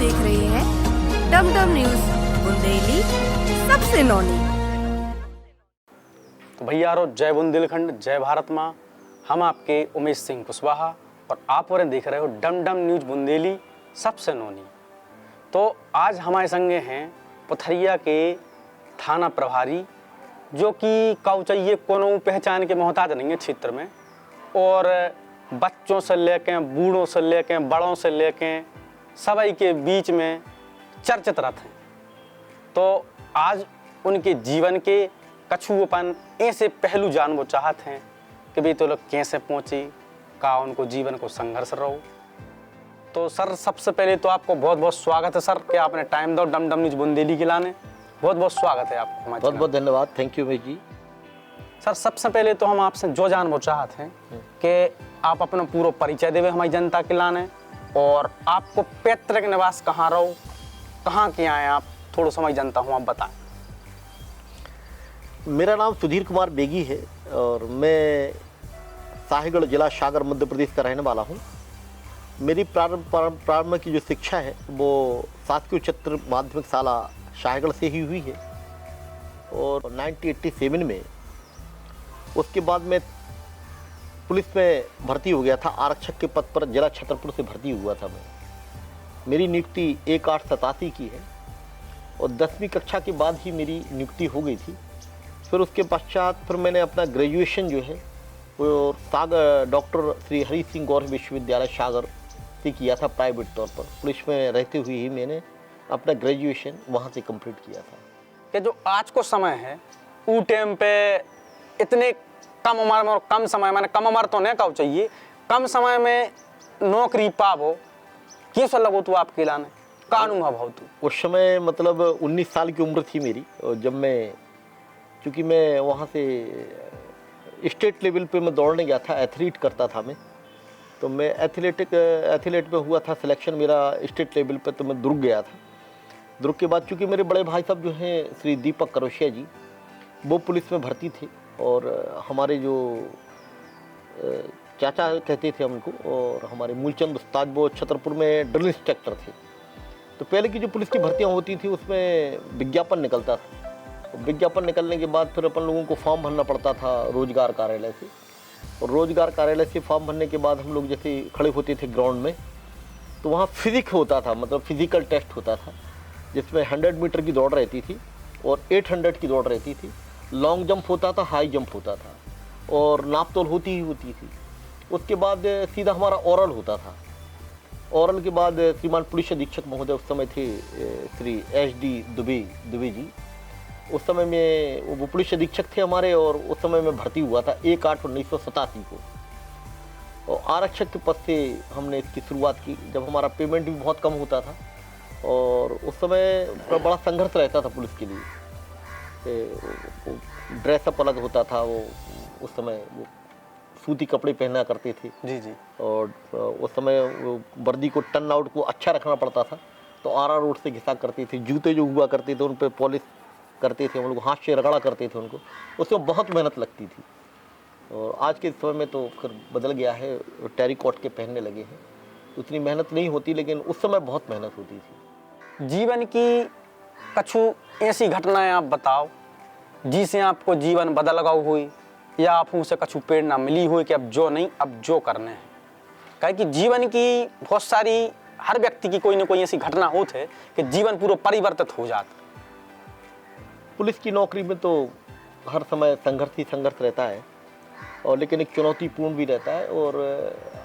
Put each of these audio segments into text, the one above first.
देख रहे हैं डमडम न्यूज बुंदेली, सबसे नौनी। तो भैया जय बुंदेलखंड, जय भारत माँ। हम आपके उमेश सिंह कुशवाहा और आप और देख रहे हो डमडम न्यूज बुंदेली, सबसे नौनी। तो आज हमारे संगे हैं पुथरिया के थाना प्रभारी, जो कि कौचैये कोनो पहचान के मोहताज नहीं है क्षेत्र में, और बच्चों से लेके बूढ़ों से लेके बड़ों से लेके सभी के बीच में चर्चित रहते हैं। तो आज उनके जीवन के कछुओपन ऐसे पहलू जानना चाहते हैं कि भाई तो लोग कैसे पहुँचे, का उनको जीवन को संघर्ष रहो। तो सर, सबसे पहले तो आपको बहुत बहुत स्वागत है सर कि आपने टाइम दो डमडम न्यूज बुंदेली के लाने। बहुत बहुत स्वागत है आपको हमारे। बहुत बहुत धन्यवाद, thank you Umesh ji. Sir, सबसे पहले तो हम आपसे जो जानना चाहते हैं कि आप अपना पूरा परिचय देवे हमारी जनता के लाने, और आपको पैतृक निवास कहाँ रहो, कहाँ के आए आप, थोड़ा समय जनता हूँ आप बताएं। मेरा नाम सुधीर कुमार बेगी है और मैं साहिगढ़ जिला सागर मध्य प्रदेश का रहने वाला हूँ। मेरी प्रारंभ की जो शिक्षा है वो शासकीय उच्चतर माध्यमिक शाला साहिगढ़ से ही हुई है, और 1987 में उसके बाद मैं पुलिस में भर्ती हो गया था। आरक्षक के पद पर जिला छतरपुर से भर्ती हुआ था मैं। मेरी नियुक्ति 1/8/87 की है और 10वीं कक्षा के बाद ही मेरी नियुक्ति हो गई थी। फिर उसके पश्चात फिर मैंने अपना ग्रेजुएशन जो है वो सागर डॉक्टर श्री हरि सिंह गौर विश्वविद्यालय सागर से किया था, प्राइवेट तौर पर। पुलिस में रहते हुए ही मैंने अपना ग्रेजुएशन वहाँ से कंप्लीट किया था। कि जो आज को समय है वो टाइम पे इतने कम उम्र में, और कम समय मैंने कम उम्र तो नहीं कहूँ चाहिए, कम समय में नौकरी पावो, कैसा लगो तो आपके लाने का अनुभव हो? तो उस समय मतलब 19 साल की उम्र थी मेरी, और जब मैं, चूँकि मैं वहाँ से स्टेट लेवल पे मैं दौड़ने गया था, एथलीट करता था मैं, तो मैं एथलीट में हुआ था सिलेक्शन मेरा स्टेट लेवल पे, तो मैं दुर्ग गया था। दुर्ग के बाद चूँकि मेरे बड़े भाई साहब जो हैं श्री दीपक करोशिया जी, वो पुलिस में भर्ती थे, और हमारे जो चाचा कहते थे हमको, और हमारे मूलचंद उस्ताद वो छतरपुर में ड्रिल इंस्ट्रक्टर थे। तो पहले की जो पुलिस की भर्तियाँ होती थी उसमें विज्ञापन निकलता था। विज्ञापन निकलने के बाद फिर अपन लोगों को फॉर्म भरना पड़ता था रोजगार कार्यालय से, और रोजगार कार्यालय से फॉर्म भरने के बाद हम लोग जैसे खड़े होते थे ग्राउंड में, तो वहाँ फिजिक्स होता था, मतलब फिजिकल टेस्ट होता था, जिसमें 100 मीटर की दौड़ रहती थी और 800 की दौड़ रहती थी। लॉन्ग जंप होता था, हाई जंप होता था, और नापतोल होती ही होती थी। उसके बाद सीधा हमारा ओरल होता था। ओरल के बाद श्रीमान पुलिस अधीक्षक महोदय उस समय थे श्री SD दुबे जी, उस समय में वो पुलिस अधीक्षक थे हमारे, और उस समय में भर्ती हुआ था 1/8/1987 को, और आरक्षक के पद से हमने इसकी शुरुआत की, जब हमारा पेमेंट भी बहुत कम होता था, और उस समय बड़ा संघर्ष रहता था पुलिस के लिए। ड्रेसअप अलग होता था, वो उस समय वो सूती कपड़े पहना करते थे जी, और उस समय वो वर्दी को टर्न आउट को अच्छा रखना पड़ता था, तो RR रोड से घिसा करते थे। जूते जो हुआ करते थे उन पर पॉलिश करते थे हम लोग, हाथ से रगड़ा करते थे उनको, उसमें बहुत मेहनत लगती थी। और आज के समय में तो फिर बदल गया है, टेरिकॉट के पहनने लगे हैं, उतनी मेहनत नहीं होती, लेकिन उस समय बहुत मेहनत होती थी। जीवन की कछु ऐसी घटनाएं आप बताओ जिसे आपको जीवन बदल गई हुई, या आप उनसे कछु प्रेरणा मिली हुई कि अब जो नहीं, अब जो करने हैं। कहे कि जीवन की बहुत सारी, हर व्यक्ति की कोई ना कोई ऐसी घटना होती है कि जीवन पूरा परिवर्तित हो जाता। पुलिस की नौकरी में तो हर समय संघर्ष ही संघर्ष रहता है, और लेकिन एक चुनौतीपूर्ण भी रहता है। और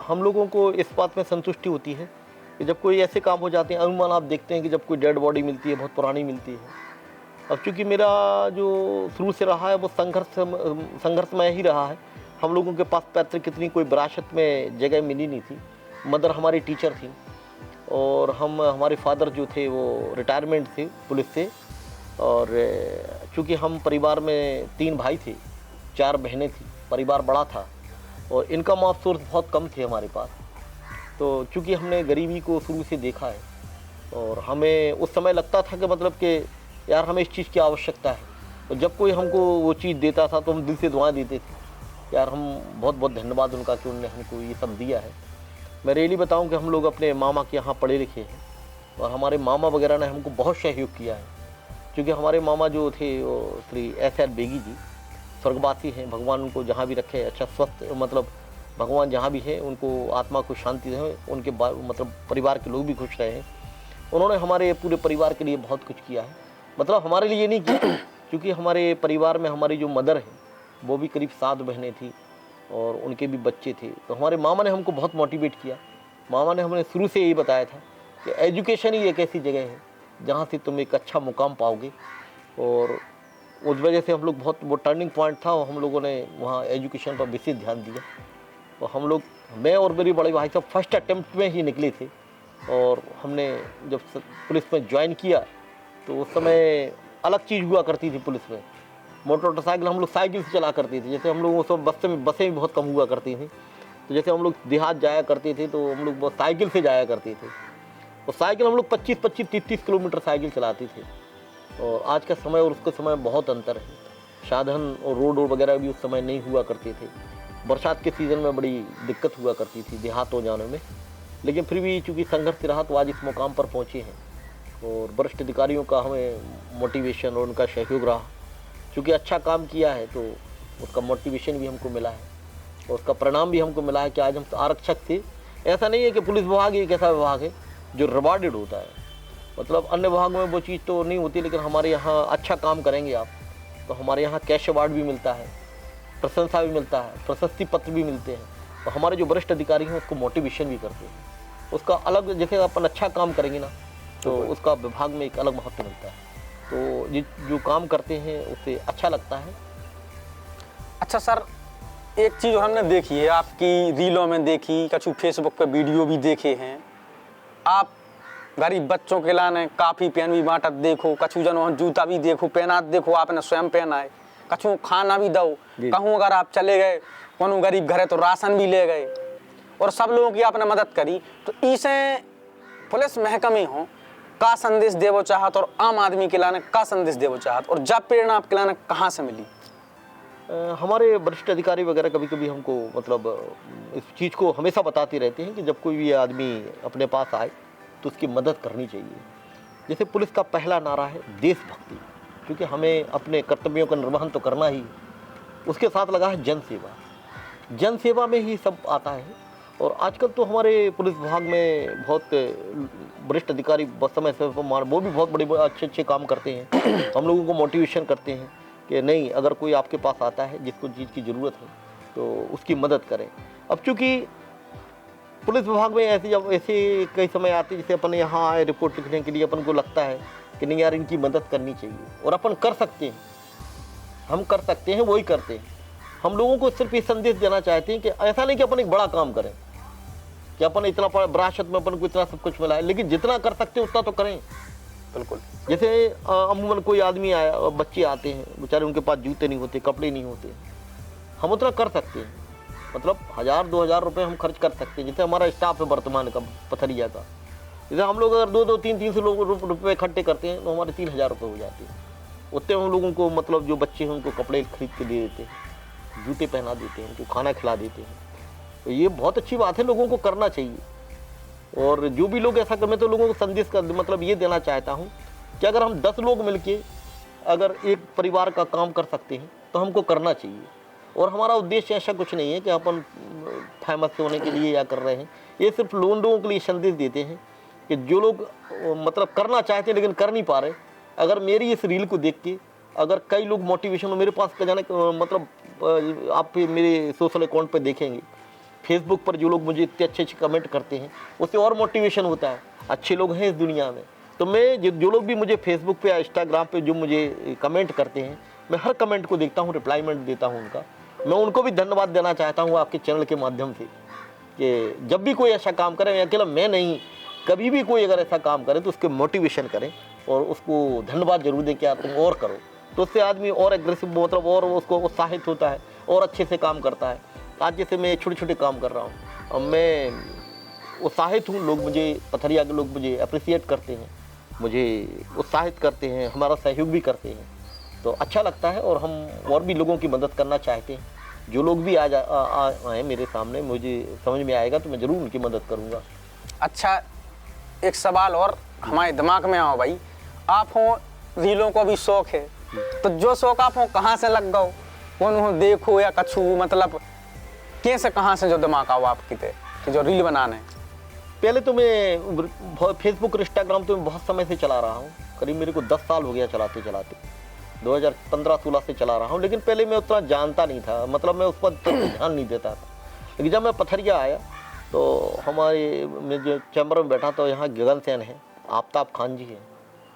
हम लोगों को इस बात में संतुष्टि होती है कि जब कोई ऐसे काम हो जाते हैं, अनुमान आप देखते हैं कि जब कोई डेड बॉडी मिलती है, बहुत पुरानी मिलती है। अब चूँकि मेरा जो शुरू से रहा है वो संघर्षमय ही रहा है। हम लोगों के पास पैतृक कितनी कोई विरासत में जगह मिली नहीं थी। मदर हमारी टीचर थी, और हमारे फादर जो थे वो रिटायरमेंट थे पुलिस से, और चूँकि हम परिवार में 3 भाई थे, 4 बहनें थी, परिवार बड़ा था, और इनकम ऑफ सोर्स बहुत कम थे हमारे पास। तो चूँकि हमने गरीबी को शुरू से देखा है, और हमें उस समय लगता था कि मतलब कि यार हमें इस चीज़ की आवश्यकता है, तो जब कोई हमको वो चीज़ देता था तो हम दिल से दुआएं देते थे। यार हम बहुत बहुत धन्यवाद उनका कि उन्होंने हमको ये सब दिया है। मैं रियली बताऊं कि हम लोग अपने मामा के यहाँ पढ़े लिखे हैं, और हमारे मामा वगैरह ने हमको बहुत सहयोग किया है, क्योंकि हमारे मामा जो थे वो श्री SR बेगी जी स्वर्गवासी हैं, भगवान उनको जहाँ भी रखे अच्छा स्वस्थ, मतलब भगवान जहाँ भी है उनको आत्मा को शांति दें, उनके मतलब परिवार के लोग भी खुश रहे हैं। उन्होंने हमारे पूरे परिवार के लिए बहुत कुछ किया है, मतलब हमारे लिए नहीं किया, क्योंकि हमारे परिवार में हमारी जो मदर है वो भी करीब 7 बहनें थी और उनके भी बच्चे थे। तो हमारे मामा ने हमको बहुत मोटिवेट किया। मामा ने हमें शुरू से यही बताया था कि एजुकेशन ही एक ऐसी जगह है जहाँ से तुम एक अच्छा मुकाम पाओगे, और उस वजह से हम लोग बहुत वो टर्निंग पॉइंट था और हम लोगों ने वहाँ एजुकेशन पर विशेष ध्यान दिया। तो हम लोग, मैं और मेरे बड़े भाई साहब फर्स्ट अटेम्प्ट में ही निकले थे, और हमने जब पुलिस में ज्वाइन किया तो उस समय अलग चीज़ हुआ करती थी पुलिस में। मोटरसाइकिल हम लोग साइकिल से चला करते थे, जैसे हम लोग सब बसें भी बहुत कम हुआ करती थी, तो जैसे हम लोग देहात जाया करते थे तो हम लोग साइकिल से जाया करते थे, और साइकिल हम लोग 25-25, 30-30 किलोमीटर साइकिल चलाते थे। और आज का समय और उसके समय बहुत अंतर है, साधन और रोड वगैरह भी उस समय नहीं हुआ करते थे। बरसात के सीज़न में बड़ी दिक्कत हुआ करती थी देहात हो जाने में, लेकिन फिर भी चूँकि संघर्ष रहा तो आज इस मुकाम पर पहुँचे हैं। और वरिष्ठ अधिकारियों का हमें मोटिवेशन और उनका सहयोग रहा, क्योंकि अच्छा काम किया है तो उसका मोटिवेशन भी हमको मिला है और उसका परिणाम भी हमको मिला है कि आज हम आरक्षक थे। ऐसा नहीं है कि पुलिस विभाग एक ऐसा विभाग है जो रिवार्डेड होता है, मतलब अन्य विभाग में वो चीज़ तो नहीं होती, लेकिन हमारे यहाँ अच्छा काम करेंगे आप तो हमारे यहाँ कैश अवार्ड भी मिलता है, प्रशंसा भी मिलता है, प्रशस्ति पत्र भी मिलते हैं, और हमारे जो वरिष्ठ अधिकारी हैं उसको मोटिवेशन भी करते हैं। उसका अलग, जैसे अपन अच्छा काम करेंगे ना तो उसका विभाग में एक अलग महत्व मिलता है, तो ये जो काम करते हैं उससे अच्छा लगता है। अच्छा सर, एक चीज़ हमने देखी है, आपकी रीलों में देखी, कछु फेसबुक पे वीडियो भी देखे हैं, आप गरीब बच्चों के लाने काफ़ी पेन भी बांटत देखो, कछु जनों जूता भी देखो पहना देखो, आपने स्वयं पहना है, कछु खाना भी दो, कहूँ अगर आप चले गए कोनो गरीब घर है तो राशन भी ले गए, और सब लोगों की आपने मदद करी। तो इसे पुलिस महकमे हो का संदेश देवो चाहत और आम आदमी के लाने का संदेश देवो चाहत, और जब प्रेरणा आपके लाने कहाँ से मिली? हमारे वरिष्ठ अधिकारी वगैरह कभी कभी हमको मतलब इस चीज़ को हमेशा बताते रहते हैं कि जब कोई भी आदमी अपने पास आए तो उसकी मदद करनी चाहिए। जैसे पुलिस का पहला नारा है देशभक्ति, क्योंकि हमें अपने कर्तव्यों का निर्वहन तो करना ही, उसके साथ लगा है जन सेवा। जन सेवा में ही सब आता है, और आजकल तो हमारे पुलिस विभाग में बहुत वरिष्ठ अधिकारी समय से वो भी बहुत बड़े अच्छे काम करते हैं, हम लोगों को मोटिवेशन करते हैं कि नहीं, अगर कोई आपके पास आता है जिसको चीज़ की ज़रूरत है तो उसकी मदद करें। अब चूँकि पुलिस विभाग में ऐसे कई समय आते हैं, जैसे अपन यहाँ आए रिपोर्ट लिखने के लिए, अपन को लगता है कि नहीं यार इनकी मदद करनी चाहिए, और अपन कर सकते हैं, हम कर सकते हैं, वही करते हैं। हम लोगों को सिर्फ ये संदेश देना चाहते हैं कि ऐसा नहीं कि अपन एक बड़ा काम करें, कि अपन इतना विरासत में अपन को इतना सब कुछ मिला है, लेकिन जितना कर सकते हैं उतना तो करें। बिल्कुल। जैसे अमूमन कोई आदमी आया, बच्चे आते हैं बेचारे, उनके पास जूते नहीं होते, कपड़े नहीं होते, हम उतना कर सकते हैं, मतलब 1000-2000 रुपये हम खर्च कर सकते हैं। जैसे हमारा स्टाफ है वर्तमान का पथरिया का, जैसे हम लोग अगर 2-2, 300 रुपये इकट्ठे करते हैं तो हमारे 3000 रुपये हो जाते हैं। उतने हम लोगों को मतलब जो बच्चे हैं उनको कपड़े खरीद के दे देते हैं, जूते पहना देते हैं, उनको खाना खिला देते हैं। तो ये बहुत अच्छी बात है, लोगों को करना चाहिए। और जो भी लोग ऐसा करें, मैं तो लोगों को संदेश का मतलब ये देना चाहता हूँ कि अगर हम 10 लोग मिलके अगर एक परिवार का काम कर सकते हैं तो हमको करना चाहिए। और हमारा उद्देश्य ऐसा कुछ नहीं है कि अपन फेमस होने के लिए या कर रहे हैं, ये सिर्फ लोगों के लिए संदेश देते हैं कि जो लोग मतलब करना चाहते हैं लेकिन कर नहीं पा रहे, अगर मेरी इस रील को देख के अगर कई लोग मोटिवेशन, मेरे पास का जाने मतलब आप मेरे सोशल अकाउंट पर देखेंगे, फेसबुक पर जो लोग मुझे इतने अच्छे कमेंट करते हैं उससे और मोटिवेशन होता है। अच्छे लोग हैं इस दुनिया में, तो मैं जो लोग भी मुझे फेसबुक पे या इंस्टाग्राम पे जो मुझे कमेंट करते हैं, मैं हर कमेंट को देखता हूँ, रिप्लाईमेंट देता हूँ उनका। मैं उनको भी धन्यवाद देना चाहता हूँ आपके चैनल के माध्यम से कि जब भी कोई ऐसा काम करे, अकेला मैं नहीं, कभी भी कोई अगर ऐसा काम करे तो उसके मोटिवेशन करें और उसको धन्यवाद जरूर दें कि यार तुम और करो, तो उससे आदमी और एग्रेसिव मतलब और उसको उत्साहित होता है और अच्छे से काम करता है। आज जैसे मैं छोटे छोटे काम कर रहा हूँ, अब मैं उत्साहित हूँ, लोग मुझे पथरिया के लोग मुझे अप्रिसिएट करते हैं, मुझे उत्साहित करते हैं, हमारा सहयोग भी करते हैं, तो अच्छा लगता है। और हम और भी लोगों की मदद करना चाहते हैं। जो लोग भी आए मेरे सामने, मुझे समझ में आएगा तो मैं ज़रूर उनकी मदद करूँगा। अच्छा, एक सवाल और हमारे दिमाग में आओ भाई, आप हो रीलों को भी शौक है, तो जो शौक आप हो कहाँ से लग गओ, कौन हो देखो या कछु, मतलब कैसे कहाँ से जो दिमाग आओ आपकी ते कि जो रील बनाने? पहले तो मैं फेसबुक और इंस्टाग्राम तो मैं बहुत समय से चला रहा हूँ, करीब मेरे को 10 साल हो गया चलाते चलाते, 2015-16 से चला रहा हूँ। लेकिन पहले मैं उतना जानता नहीं था, मतलब मैं उस पर ध्यान नहीं देता था। लेकिन जब मैं पथरिया आया तो हमारे मैं जो चैम्बर में बैठा तो यहाँ गगन सेन है, आफ्ताब खान जी हैं,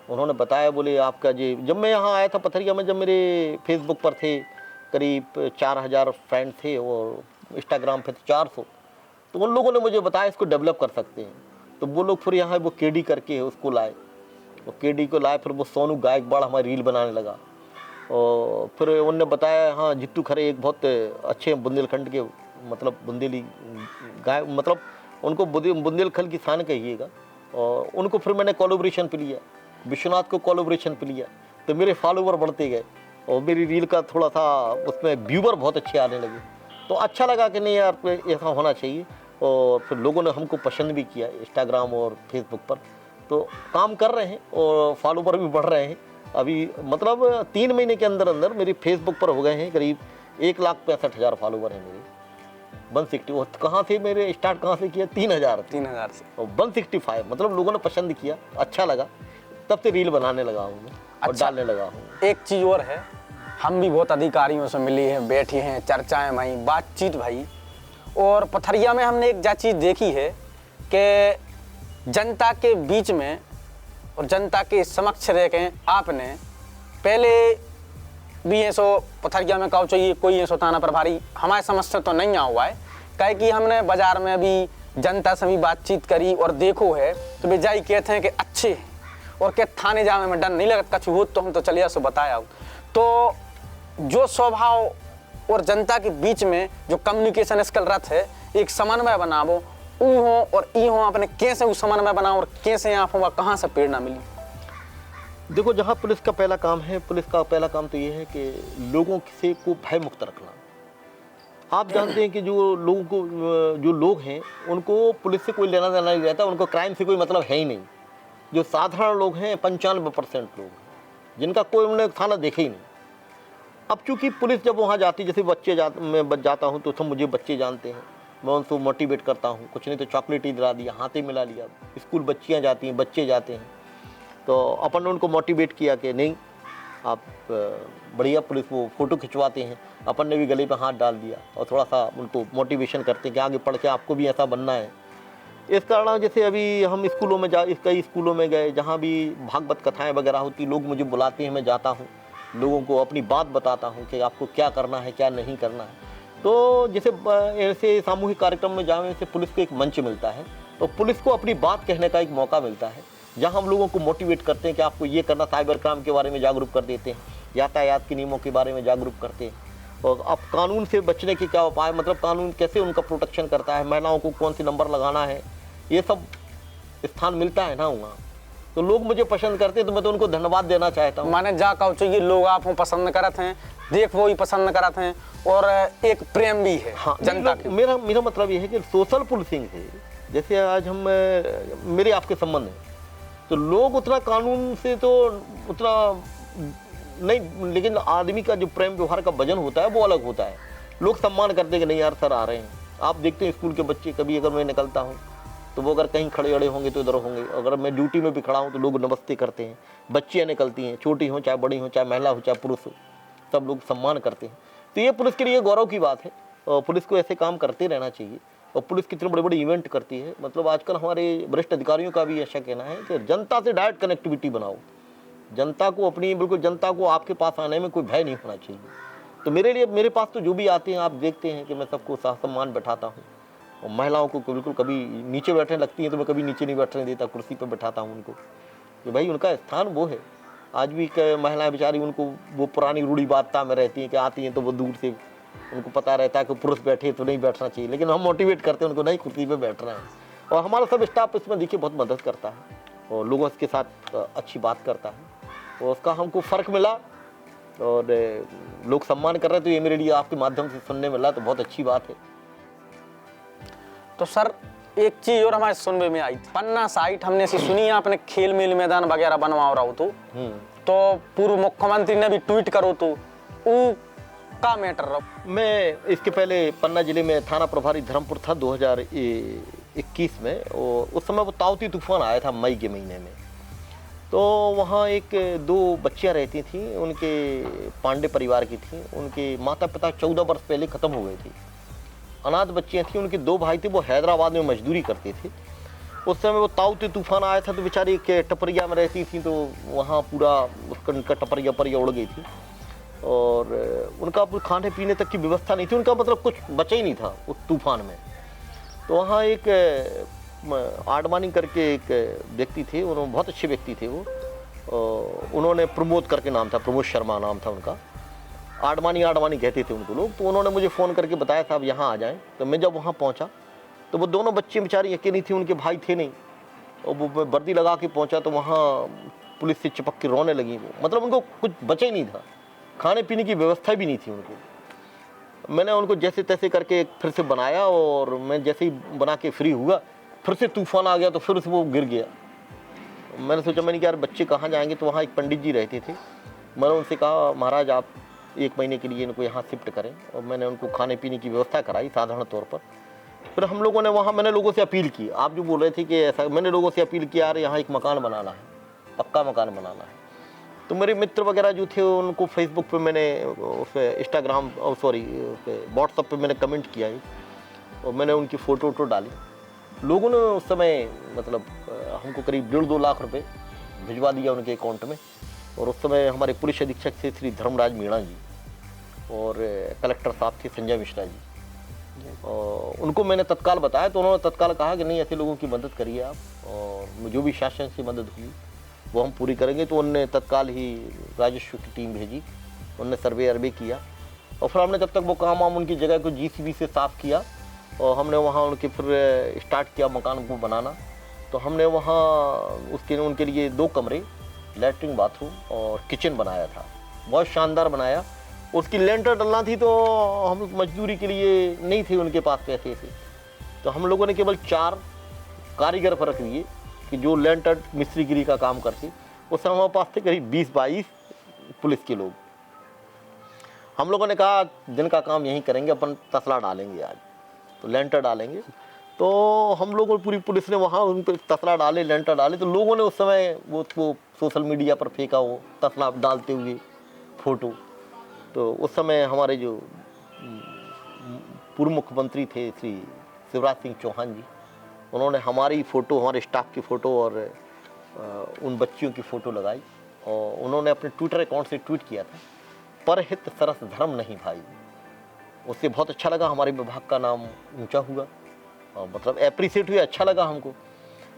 उन्होंने बताया, बोले आपका जी, जब मैं यहाँ आया था पथरिया में, जब मेरे फेसबुक पर थे करीब 4000 फ्रेंड थे और इंस्टाग्राम पे थे 400, तो उन लोगों ने मुझे बताया इसको डेवलप कर सकते हैं। तो वो लोग फिर यहाँ वो केडी करके उसको लाए, वो केडी को लाए, फिर वो सोनू गायकवाड़ हमारी रील बनाने लगा। और फिर उनने बताया, हाँ जित्तू खरे एक बहुत अच्छे बुंदेलखंड के, मतलब बुंदेली गाय, मतलब उनको बुंदेलखंड की शान कहिएगा। और उनको फिर मैंने कोलैबोरेशन पे लिया, विश्वनाथ को कोलैबोरेशन पे लिया, तो मेरे फॉलोवर बढ़ते गए और मेरी रील का थोड़ा सा उसमें व्यूवर बहुत अच्छे आने लगे। तो अच्छा लगा कि नहीं यार ऐसा होना चाहिए, और फिर लोगों ने हमको पसंद भी किया इंस्टाग्राम और फेसबुक पर। तो काम कर रहे हैं और फॉलोवर भी बढ़ रहे हैं। अभी मतलब 3 महीने के अंदर अंदर मेरी फेसबुक पर हो गए हैं करीब 1,65,000 फॉलोवर हैं मेरे। 160, वो कहाँ से मेरे स्टार्ट कहाँ से किया, 3000 से और 165, मतलब लोगों ने पसंद किया, अच्छा लगा, तब से रील बनाने लगा हूँ मैं और अच्छा, डालने लगा हूँ। एक चीज़ और है, हम भी बहुत अधिकारियों से मिले हैं, बैठे हैं, चर्चाएं भाई, बातचीत भाई, और पथरिया में हमने एक जा चीज़ देखी है कि जनता के बीच में और जनता के समक्ष रह के आपने पहले भी ऐसो पथरिया में कहो चाहिए कोई ऐसो थाना प्रभारी हमारे समझ से तो नहीं हुआ है, कहे कि हमने बाजार में भी जनता से भी बातचीत करी और देखो है तो बेजाई कहते हैं कि अच्छे हैं, और क्या थाने जाने में डर नहीं लगता, कछु हो तो हम तो चलिए सो बताया। तो जो स्वभाव और जनता के बीच में जो कम्युनिकेशन स्किल रथ है, एक समन्वय बनावो, ऊ हो और ई हो, आपने कैसे वो समन्वय बनाओ और कैसे आप हो, कहाँ से प्रेरणा मिली? देखो, जहाँ पुलिस का पहला काम है, पुलिस का पहला काम तो ये है कि लोगों से को भय मुक्त रखना। आप जानते हैं कि जो लोगों को, जो लोग हैं उनको पुलिस से कोई लेना देना नहीं रहता, उनको क्राइम से कोई मतलब है ही नहीं। जो साधारण लोग हैं 95% लोग हैं जिनका कोई उन्होंने थाना देखे ही नहीं। अब चूंकि पुलिस जब वहाँ जाती, जैसे मैं जाता हूँ तो मुझे बच्चे जानते हैं, मैं उनको मोटिवेट करता हूँ, कुछ नहीं तो चॉकलेट ही दिला दिया, हाथ ही मिला लिया। स्कूल बच्चियाँ जाती हैं, बच्चे जाते हैं, तो अपन ने उनको मोटिवेट किया कि नहीं आप बढ़िया, पुलिस वो फ़ोटो खिंचवाते हैं, अपन ने भी गले पे हाथ डाल दिया और थोड़ा सा उनको मोटिवेशन करते हैं कि आगे पढ़ के आपको भी ऐसा बनना है। इस कारण जैसे अभी हम स्कूलों में कई स्कूलों में गए, जहाँ भी भागवत कथाएँ वगैरह होती, लोग मुझे बुलाते हैं, मैं जाता हूँ, लोगों को अपनी बात बताता हूँ कि आपको क्या करना है क्या नहीं करना है। तो जैसे ऐसे सामूहिक कार्यक्रम में जाने से पुलिस को एक मंच मिलता है, तो पुलिस को अपनी बात कहने का एक मौका मिलता है, जहाँ हम लोगों को मोटिवेट करते हैं कि आपको ये करना, साइबर क्राइम के बारे में जागरूक कर देते हैं, यातायात के नियमों के बारे में जागरूक करते हैं, और अब कानून से बचने के क्या उपाय, मतलब कानून कैसे उनका प्रोटेक्शन करता है, महिलाओं को कौन सी नंबर लगाना है, ये सब स्थान मिलता है ना वहाँ। तो लोग मुझे पसंद करते हैं, तो मैं तो उनको धन्यवाद देना चाहता हूँ। माने जा कहो चाहिए लोग आप पसंद करत हैं, देख वो ही पसंद करत हैं, और एक प्रेम भी है। हाँ, जनता के। मेरा मतलब ये है कि सोशल पुलिसिंग है, जैसे आज हम मेरे आपके संबंध है, तो लोग उतना कानून से तो उतना नहीं, लेकिन आदमी का जो प्रेम व्यवहार का वजन होता है वो अलग होता है। लोग सम्मान करते हैं कि नहीं यार सर आ रहे हैं। आप देखते हैं स्कूल के बच्चे, कभी अगर मैं निकलता हूँ तो वो अगर कहीं खड़े अड़े होंगे तो इधर होंगे, अगर मैं ड्यूटी में भी खड़ा हूँ तो लोग नमस्ते करते हैं। बच्चियाँ निकलती हैं, छोटी हों चाहे बड़ी हों, चाहे महिला हो चाहे पुरुष हो, सब लोग सम्मान करते हैं। तो ये पुलिस के लिए गौरव की बात है, और पुलिस को ऐसे काम करते रहना चाहिए। और पुलिस कितने बड़े बड़े इवेंट करती है, मतलब आजकल हमारे वरिष्ठ अधिकारियों का भी ऐसा कहना है कि जनता से डायरेक्ट कनेक्टिविटी बनाओ, जनता को अपनी, बिल्कुल जनता को आपके पास आने में कोई भय नहीं होना चाहिए। तो मेरे पास तो जो भी आते हैं आप देखते हैं कि मैं सबको सम्मान बैठाता हूँ, और महिलाओं को बिल्कुल कभी नीचे बैठने लगती हैं तो मैं कभी नीचे नहीं बैठने देता, कुर्सी पर बैठाता हूँ उनको, कि भाई उनका स्थान वो है। आज भी महिलाएं बेचारी, उनको वो पुरानी रूढ़ी बातता में रहती हैं कि आती हैं तो वो दूर से उनको पता रहता है कि पुरुष बैठे तो नहीं बैठना चाहिए, लेकिन हम मोटिवेट करते हैं उनको, नहीं कुर्सी पे बैठना है। और हमारा सब स्टाफ इसमें देखिए बहुत मदद करता है और लोगों के साथ अच्छी बात करता है, और उसका हमको फ़र्क मिला और लोग सम्मान कर रहे हैं। तो ये मेरे लिए आपके माध्यम से सुनने मिला तो बहुत अच्छी बात है। तो सर एक चीज और हमारे सुनने में आई, पन्ना साइट हमने ऐसी सुनी है आपने खेल मेल मैदान वगैरह बनवा रहा हो तो पूर्व मुख्यमंत्री ने भी ट्वीट करो तो वो का मैटर रहो। मैं इसके पहले पन्ना जिले में थाना प्रभारी धर्मपुर था 2021 में, और उस समय वो ताउती तूफान आया था मई के महीने में। तो वहाँ एक दो बच्चियाँ रहती थीं, उनके पांडे परिवार की थीं, उनके माता पिता 14 वर्ष पहले ख़त्म हो गए थे। अनाथ बच्चियाँ थीं, उनके दो भाई थे, वो हैदराबाद में मजदूरी करते थे। उस समय वो ताउती तूफान आया था तो बेचारी एक टपरिया में रहती थी, तो वहाँ पूरा उनका टपरिया परिया उड़ गई थी और उनका खाने पीने तक की व्यवस्था नहीं थी, उनका मतलब कुछ बचा ही नहीं था उस तूफान में। तो वहाँ एक आडवाणी करके एक व्यक्ति थे, उन्होंने बहुत अच्छे व्यक्ति थे वो, उन्होंने प्रमोद करके नाम था, प्रमोद शर्मा नाम था उनका, आडवाणी कहते थे उनको लोग। तो उन्होंने मुझे फ़ोन करके बताया साहब यहाँ आ जाएं। तो मैं जब वहाँ पहुँचा तो वो दोनों बच्चे बेचारी अकेली थी, उनके भाई थे नहीं, और वो वर्दी लगा के पहुँचा तो वहाँ पुलिस से चिपक के रोने लगी वो, मतलब उनको कुछ बचा ही नहीं था, खाने पीने की व्यवस्था भी नहीं थी उनको। मैंने उनको जैसे तैसे करके फिर से बनाया, और मैं जैसे ही बना के फ्री हुआ फिर से तूफान आ गया, तो फिर से वो गिर गया। मैंने सोचा, मैंने कि यार बच्चे कहाँ जाएंगे। तो वहाँ एक पंडित जी रहते थे, मैंने उनसे कहा महाराज आप 1 महीने के लिए इनको यहाँ शिफ्ट करें, और मैंने उनको खाने पीने की व्यवस्था कराई साधारण तौर पर। फिर हम लोगों ने वहाँ, मैंने लोगों से अपील की, आप जो बोल रहे थे कि ऐसा, मैंने लोगों से अपील किया यार यहाँ एक मकान बनाना है, पक्का मकान बनाना है। तो मेरे मित्र वगैरह जो थे उनको फेसबुक पे मैंने, उस इंस्टाग्राम व्हाट्सएप पे मैंने कमेंट किया है, और मैंने उनकी फ़ोटो वोटो डाली। लोगों ने उस समय मतलब हमको करीब 1.5-2 लाख रुपए भिजवा दिया उनके अकाउंट में। और उस समय हमारे पुलिस अधीक्षक थे श्री धर्मराज मीणा जी, और कलेक्टर साहब थे संजय मिश्रा जी, और उनको मैंने तत्काल बताया तो उन्होंने तत्काल कहा कि नहीं ऐसे लोगों की मदद करिए आप, और जो भी शासन से मदद हुई वो हम पूरी करेंगे। तो उनने तत्काल ही राजस्व की टीम भेजी, उनने सर्वे किया, और फिर हमने जब तक वो काम उनकी जगह को जीसीबी से साफ़ किया, और हमने वहाँ उनके फिर स्टार्ट किया मकान को बनाना। तो हमने वहाँ उनके लिए 2 कमरे, लैट्रिन बाथरूम और किचन बनाया था, बहुत शानदार बनाया। उसकी लेंटर डलना थी तो हम मजदूरी के लिए नहीं थे उनके पास पैसे थे, तो हम लोगों ने केवल 4 कारीगर पर रख दिए कि जो लेंटर मिस्त्रीगिरी का काम करते। उस समय हमारे पास थे करीब 20-22 पुलिस के लोग। हम लोगों ने कहा दिन का काम यहीं करेंगे, अपन तसला डालेंगे आज, तो लेंटर डालेंगे। तो हम लोगों पूरी पुलिस ने वहाँ उन पर तसला डाले, लेंटर डाले। तो लोगों ने उस समय वो सोशल मीडिया पर फेंका वो तसला डालते हुए फ़ोटो। तो उस समय हमारे जो पूर्व मुख्यमंत्री थे श्री शिवराज सिंह चौहान जी, उन्होंने हमारी फ़ोटो, हमारे स्टाफ की फ़ोटो और उन बच्चियों की फ़ोटो लगाई, और उन्होंने अपने ट्विटर अकाउंट से ट्वीट किया था, परहित सरस धर्म नहीं भाई। उससे बहुत अच्छा लगा, हमारे विभाग का नाम ऊंचा हुआ, और मतलब एप्रिसिएट हुआ, अच्छा लगा हमको।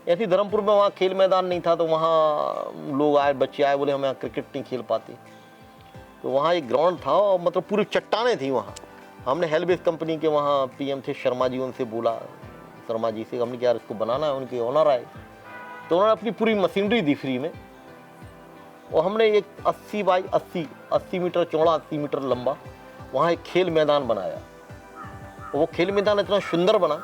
ऐसे धर्मपुर में वहाँ खेल मैदान नहीं था, तो वहाँ लोग आए, बच्चे आए, बोले हम यहाँ क्रिकेट नहीं खेल पाते। तो वहाँ एक ग्राउंड था, और मतलब पूरी चट्टानें थी वहाँ। हमने हेलबेस कंपनी के वहाँ पीएम थे शर्मा जी, उनसे बोला, शर्मा जी से हमने क्या यार इसको बनाना है, उनके ऑनर आए तो उन्होंने अपनी पूरी मशीनरी दी फ्री में, और हमने एक 80 मीटर चौड़ा, 80 मीटर लंबा वहाँ एक खेल मैदान बनाया। और वो खेल मैदान इतना सुंदर बना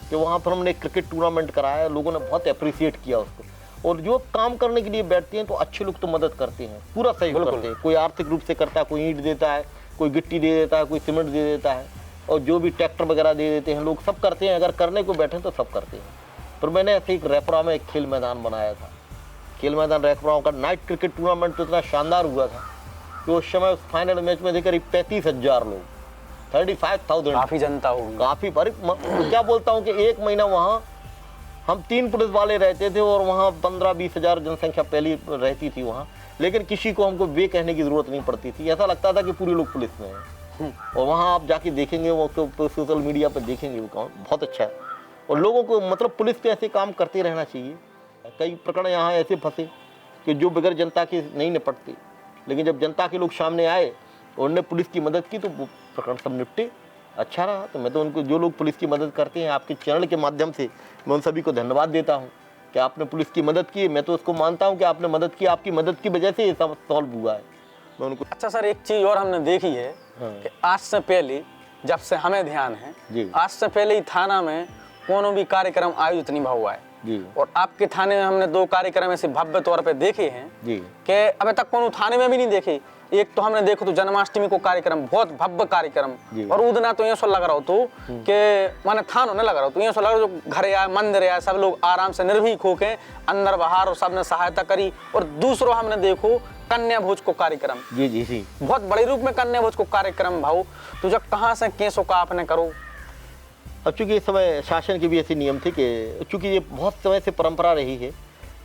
कि वहाँ पर हमने क्रिकेट टूर्नामेंट कराया, लोगों ने बहुत अप्रिसिएट किया उसको। और जो काम करने के लिए बैठते हैं तो अच्छे लोग तो मदद करते हैं, पूरा सहयोग करते हैं। कोई आर्थिक रूप से करता है, कोई ईंट देता है, कोई गिट्टी दे देता है, कोई सीमेंट दे देता है, और जो भी ट्रैक्टर वगैरह दे देते हैं लोग, सब करते हैं। अगर करने को बैठे तो सब करते हैं। पर मैंने ऐसे एक रैपरा में एक खेल मैदान बनाया था। खेल मैदान रैपरा का नाइट क्रिकेट टूर्नामेंट तो इतना शानदार हुआ था कि उस समय उस फाइनल मैच में थे करीब 35,000 लोग, 35,000। काफ़ी जनता होगी, काफ़ी। पर क्या बोलता हूँ कि 1 महीना वहाँ हम 3 पुलिस वाले रहते थे, और वहाँ 15-20 हज़ार जनसंख्या पहली रहती थी वहाँ, लेकिन किसी को हमको वे कहने की ज़रूरत नहीं पड़ती थी। ऐसा लगता था कि पूरे लोग पुलिस में हैं। और वहाँ आप जाके देखेंगे, वो सोशल मीडिया पर देखेंगे, वो काम बहुत अच्छा है। और लोगों को मतलब पुलिस पे ऐसे काम करते रहना चाहिए। कई प्रकरण यहाँ ऐसे फंसे कि जो बगैर जनता के नहीं निपटते, लेकिन जब जनता के लोग सामने आए और उन्होंने पुलिस की मदद की तो वो प्रकरण सब निपटे, अच्छा रहा। तो मैं तो उनको, जो लोग पुलिस की मदद करते हैं, आपके चैनल के माध्यम से मैं उन सभी को धन्यवाद देता हूँ कि आपने पुलिस की मदद की। मैं तो उसको मानता हूँ कि आपने मदद की, आपकी मदद की वजह से ये सब सॉल्व हुआ है। मैं उनको। अच्छा सर, एक चीज़ और हमने देखी है कि आज से पहले, जब से हमें ध्यान है, जी, आज से पहले ही थाना में कोनो भी कार्यक्रम आयोजित नहीं हुआ है जी और आपके थाने में हमने 2 कार्यक्रम ऐसे भव्य तौर पे देखे हैं जी कि अभी तक कोनो थाने में भी नहीं देखे। एक तो हमने देखो तो जन्माष्टमी को कार्यक्रम, बहुत भव्य कार्यक्रम, और उदना तो ऐसा लग रहा हो तो कि माने थानों ने लग रहा हो तो ऐसा लग रहा हो जो घर आए मंदिर आए सब लोग आराम से निर्भीक होके अंदर बाहर और सबने सहायता करी। और दूसरों हमने देखो कन्या भोज को कार्यक्रम, जी जी जी बहुत बड़े रूप में कन्या भोज को कार्यक्रम भाव, तो जब कहाँ से केसों का आपने करो। अब चूंकि इस समय शासन के भी ऐसे नियम थे कि चूंकि ये बहुत समय से परंपरा रही है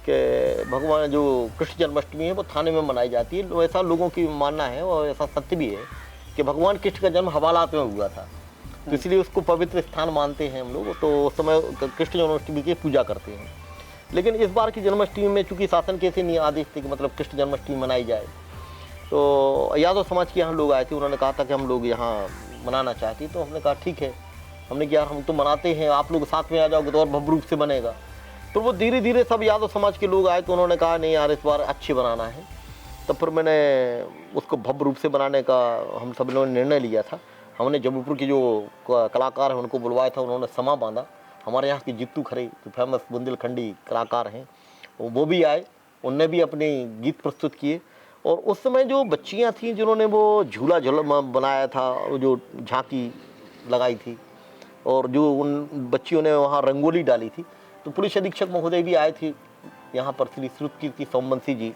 कि भगवान जो कृष्ण जन्माष्टमी है वो थाने में मनाई जाती है, वैसा लोगों की मानना है और ऐसा सत्य भी है कि भगवान कृष्ण का जन्म हवालात में हुआ था, तो इसलिए उसको पवित्र स्थान मानते हैं हम लोग, तो उस समय कृष्ण जन्माष्टमी की पूजा करते हैं। लेकिन इस बार की जन्माष्टमी में चूंकि शासन के ऐसे नहीं आदेश थे कि मतलब कृष्ण जन्माष्टमी मनाई जाए, तो यादव समाज के यहाँ लोग आए थे, उन्होंने कहा था कि हम लोग यहाँ मनाना चाहते, तो हमने कहा ठीक है। हमने कहा हम तो मनाते हैं, आप लोग साथ में आ जाओगे तो और भव्य रूप से बनेगा। तो वो धीरे धीरे सब यादव समाज के लोग आए, तो उन्होंने कहा नहीं यार इस बार अच्छे बनाना है। तब फिर मैंने उसको भव्य रूप से बनाने का हम सब लोगों ने निर्णय लिया था। हमने जबलपुर के जो कलाकार हैं उनको बुलवाया था, उन्होंने समा बांधा। हमारे यहाँ के जित्तू खरे जो फेमस बुंदेलखंडी कलाकार हैं वो भी आए, उनने भी अपने गीत प्रस्तुत किए। और उस समय जो बच्चियाँ थीं जिन्होंने वो झूला बनाया था, वो जो झांकी लगाई थी और जो उन बच्चियों ने वहाँ रंगोली डाली थी, तो पुलिस अधीक्षक महोदय भी आए थे यहाँ पर, श्री श्रुतकीर्ति सोमवंशी जी।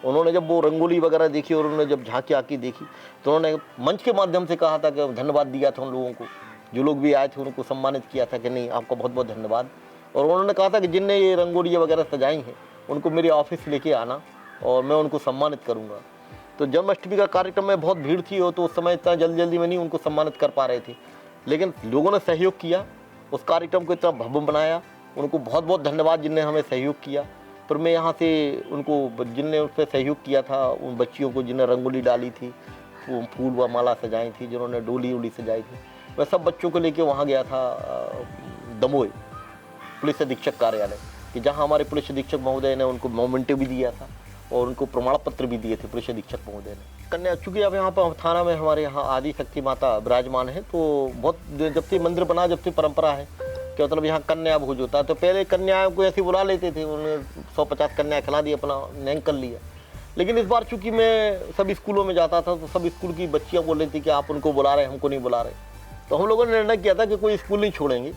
उन्होंने जब वो रंगोली वगैरह देखी और उन्होंने जब झांकी आकी देखी तो उन्होंने मंच के माध्यम से कहा था कि धन्यवाद दिया था उन लोगों को, जो लोग भी आए थे उनको सम्मानित किया था कि नहीं आपका बहुत बहुत धन्यवाद। और उन्होंने कहा था कि जिनने ये रंगोली वगैरह सजाई हैं उनको मेरे ऑफिस लेके आना और मैं उनको सम्मानित करूँगा। तो जन्माष्टमी का कार्यक्रम में बहुत भीड़ थी और तो उस समय इतना जल्दी में नहीं उनको सम्मानित कर पा रहे थे, लेकिन लोगों ने सहयोग किया, उस कार्यक्रम को इतना भव्य बनाया। उनको बहुत बहुत धन्यवाद जिनने हमें सहयोग किया। फिर मैं यहाँ से उनको जिनने उस पर सहयोग किया था, उन बच्चियों को जिन्हें रंगोली डाली थी, फूल व माला सजाई थी, जिन्होंने डोली उली सजाई थी, मैं सब बच्चों को लेके वहाँ गया था दमोह पुलिस अधीक्षक कार्यालय, कि जहाँ हमारे पुलिस अधीक्षक महोदय ने उनको मोमेंटो भी दिया था और उनको प्रमाण पत्र भी दिए थे पुलिस अधीक्षक महोदय ने। कन्या चूँकि अब यहाँ पर थाना में हमारे यहाँ आदि शक्ति माता विराजमान है, तो बहुत जब से मंदिर बना जब से परंपरा है कि मतलब यहाँ कन्या भोज होता है। तो पहले कन्याओं को ऐसे बुला लेते थे, उन्होंने 150 कन्या खिला दी, अपना नैंग कर लिया। लेकिन इस बार चूँकि मैं सभी स्कूलों में जाता था तो सब स्कूल की बच्चियाँ बोल रही थी कि आप उनको बुला रहे हैं, हमको नहीं बुला रहे। तो हम लोगों ने निर्णय किया था कि कोई स्कूल नहीं छोड़ेंगे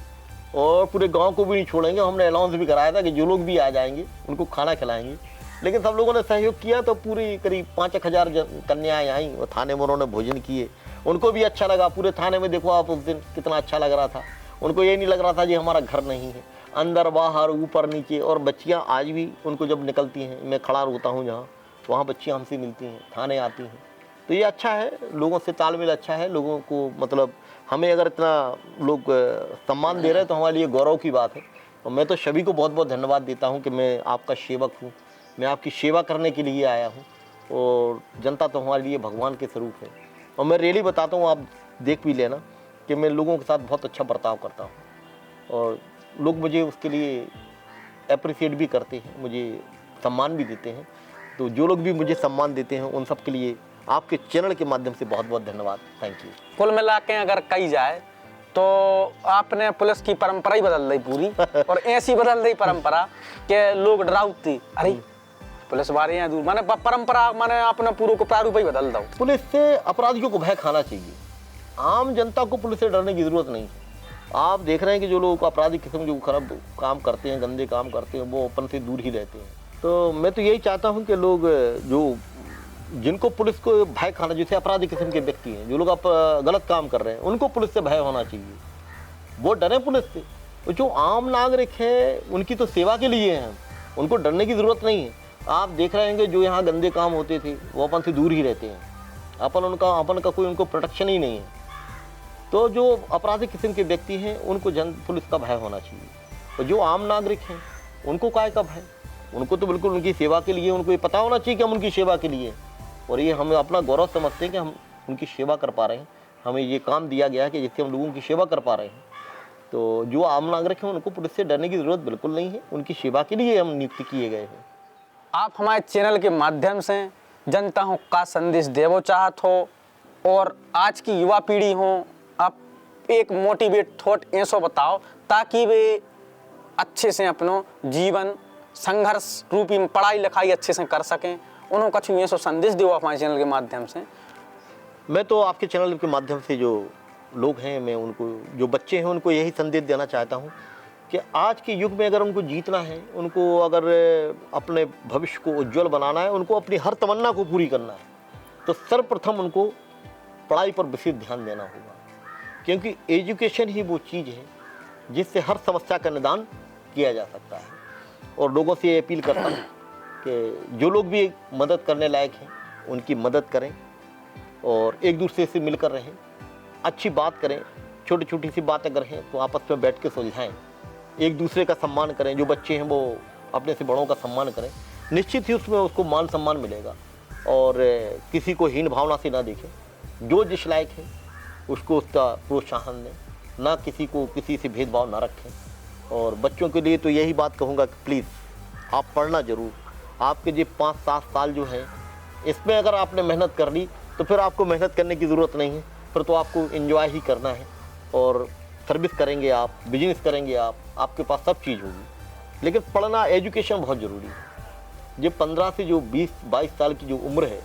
और पूरे गाँव को भी नहीं छोड़ेंगे। हमने अनाउंस भी कराया था कि जो लोग भी आ जाएंगे उनको खाना खिलाएंगे। लेकिन सब लोगों ने सहयोग किया तो पूरी करीब 5,000 कन्याएँ आई और थाने में उन्होंने भोजन किए, उनको भी अच्छा लगा। पूरे थाने में देखो आप उस दिन कितना अच्छा लग रहा था, उनको ये नहीं लग रहा था जी हमारा घर नहीं है, अंदर बाहर ऊपर नीचे। और बच्चियां आज भी उनको जब निकलती हैं, मैं खड़ा होता हूं जहां, वहाँ बच्चियां हमसे मिलती हैं, थाने आती हैं। तो ये अच्छा है, लोगों से तालमेल अच्छा है, लोगों को मतलब हमें अगर इतना लोग सम्मान दे रहे हैं तो हमारे लिए गौरव की बात है। और मैं तो सभी को बहुत बहुत धन्यवाद देता हूँ कि मैं आपका सेवक हूँ, मैं आपकी सेवा करने के लिए आया हूँ। और जनता तो हमारे लिए भगवान के स्वरूप है। और मैं रियली बताता हूँ, आप देख भी लेना कि मैं लोगों के साथ बहुत अच्छा बर्ताव करता हूँ और लोग मुझे उसके लिए अप्रिशिएट भी करते हैं, मुझे सम्मान भी देते हैं। तो जो लोग भी मुझे सम्मान देते हैं उन सब के लिए आपके चैनल के माध्यम से बहुत बहुत धन्यवाद। Thank you. कुल मिला के अगर कही जाए तो आपने पुलिस की परंपरा ही बदल दी पूरी और ऐसी बदल दी परंपरा कि लोग डरावती, अरे पुलिस वाले हैं दूर, माने परंपरा माने आपने पूरे को प्रारूप ही बदल दो। पुलिस से अपराधियों को भय खाना चाहिए, आम जनता को पुलिस से डरने की जरूरत नहीं है। आप देख रहे हैं कि जो लोग अपराधी किस्म जो खराब काम करते हैं, गंदे काम करते हैं, वो अपन से दूर ही रहते हैं। तो मैं तो यही चाहता हूं कि लोग जो जिनको पुलिस को भय खाना, जैसे अपराधी किस्म के व्यक्ति हैं, जो लोग आप गलत काम कर रहे हैं, उनको पुलिस से भय होना चाहिए, वो डरें पुलिस से। तो जो आम नागरिक है उनकी तो सेवा के लिए हैं, उनको डरने की जरूरत नहीं है। आप देख रहे हैं कि जो यहाँ गंदे काम होते थे वो अपन से दूर ही रहते हैं, अपन का कोई उनको प्रोटेक्शन ही नहीं है। तो जो अपराधी किस्म के व्यक्ति हैं उनको पुलिस का भय होना चाहिए। और जो आम नागरिक हैं उनको काय का भय, उनको तो बिल्कुल उनकी सेवा के लिए, उनको ये पता होना चाहिए कि हम उनकी सेवा के लिए, और ये हमें अपना गौरव समझते हैं कि हम उनकी सेवा कर पा रहे हैं। हमें ये काम दिया गया है कि जिससे हम लोगों की सेवा कर पा रहे हैं। तो जो आम नागरिक हैं उनको पुलिस से डरने की जरूरत बिल्कुल नहीं है, उनकी सेवा के लिए हम नियुक्त किए गए हैं। आप हमारे चैनल के माध्यम से जनता हो का संदेश देवो चाहत हो और आज की युवा पीढ़ी हो, आप एक मोटिवेट थॉट ऐसो बताओ ताकि वे अच्छे से अपनो जीवन संघर्ष रूपी में पढ़ाई लिखाई अच्छे से कर सकें। उन्होंने कुछ ये सो संदेश दो हमारे चैनल के माध्यम से। मैं तो आपके चैनल के माध्यम से जो लोग हैं, मैं उनको, जो बच्चे हैं, उनको यही संदेश देना चाहता हूँ कि आज के युग में अगर उनको जीतना है, उनको अगर अपने भविष्य को उज्जवल बनाना है, उनको अपनी हर तमन्ना को पूरी करना है, तो सर्वप्रथम उनको पढ़ाई पर विशेष ध्यान देना होगा, क्योंकि एजुकेशन ही वो चीज़ है जिससे हर समस्या का निदान किया जा सकता है। और लोगों से ये अपील करता हूँ कि जो लोग भी मदद करने लायक हैं उनकी मदद करें और एक दूसरे से मिलकर रहें, अच्छी बात करें, छोटी छोटी सी बात अगर हैं तो आपस में बैठ के सुलझाएं, एक दूसरे का सम्मान करें। जो बच्चे हैं वो अपने से बड़ों का सम्मान करें, निश्चित ही उसमें उसको मान सम्मान मिलेगा। और किसी को हीन भावना से ना देखें, जो जिस लायक है उसको उसका प्रोत्साहन दें, ना किसी को किसी से भेदभाव ना रखें। और बच्चों के लिए तो यही बात कहूँगा कि प्लीज़ आप पढ़ना ज़रूर। आपके जो 5-7 साल जो है, इसमें अगर आपने मेहनत कर ली तो फिर आपको मेहनत करने की ज़रूरत नहीं है, फिर तो आपको एंजॉय ही करना है। और सर्विस करेंगे आप, बिजनेस करेंगे आप, आपके पास सब चीज़ होगी। लेकिन पढ़ना, एजुकेशन बहुत ज़रूरी है। ये 15 से जो 20-22 साल की जो उम्र है,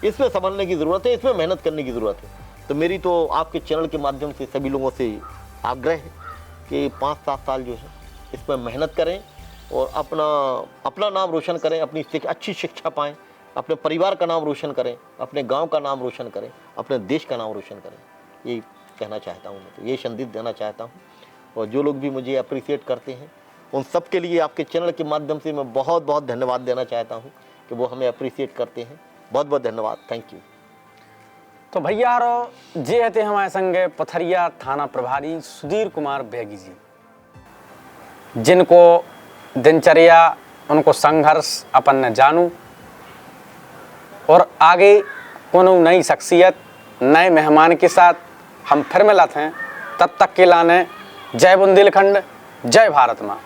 इसमें संभलने की ज़रूरत है, इसमें मेहनत करने की ज़रूरत है। तो मेरी तो आपके चैनल के माध्यम से सभी लोगों से आग्रह है कि 5-7 साल जो है इसमें मेहनत करें और अपना नाम रोशन करें, अपनी अच्छी शिक्षा पाएँ, अपने परिवार का नाम रोशन करें, अपने गांव का नाम रोशन करें, अपने देश का नाम रोशन करें। यही कहना चाहता हूँ मैं, तो ये संदेश देना चाहता हूँ। और जो लोग भी मुझे अप्रिशिएट करते हैं उन सब के लिए आपके चैनल के माध्यम से मैं बहुत बहुत धन्यवाद देना चाहता हूँ कि वो हमें अप्रिशिएट करते हैं। बहुत बहुत धन्यवाद, थैंक यू। तो भैया जे थे हमारे संगे पथरिया थाना प्रभारी सुधीर कुमार बेगी जी, जिनको दिनचर्या, उनको संघर्ष अपन ने जानू और आगे कोनो नई शख्सियत, नए मेहमान के साथ हम फिर मिलते हैं। तब तक के लाने जय बुंदेलखंड, जय भारत माँ।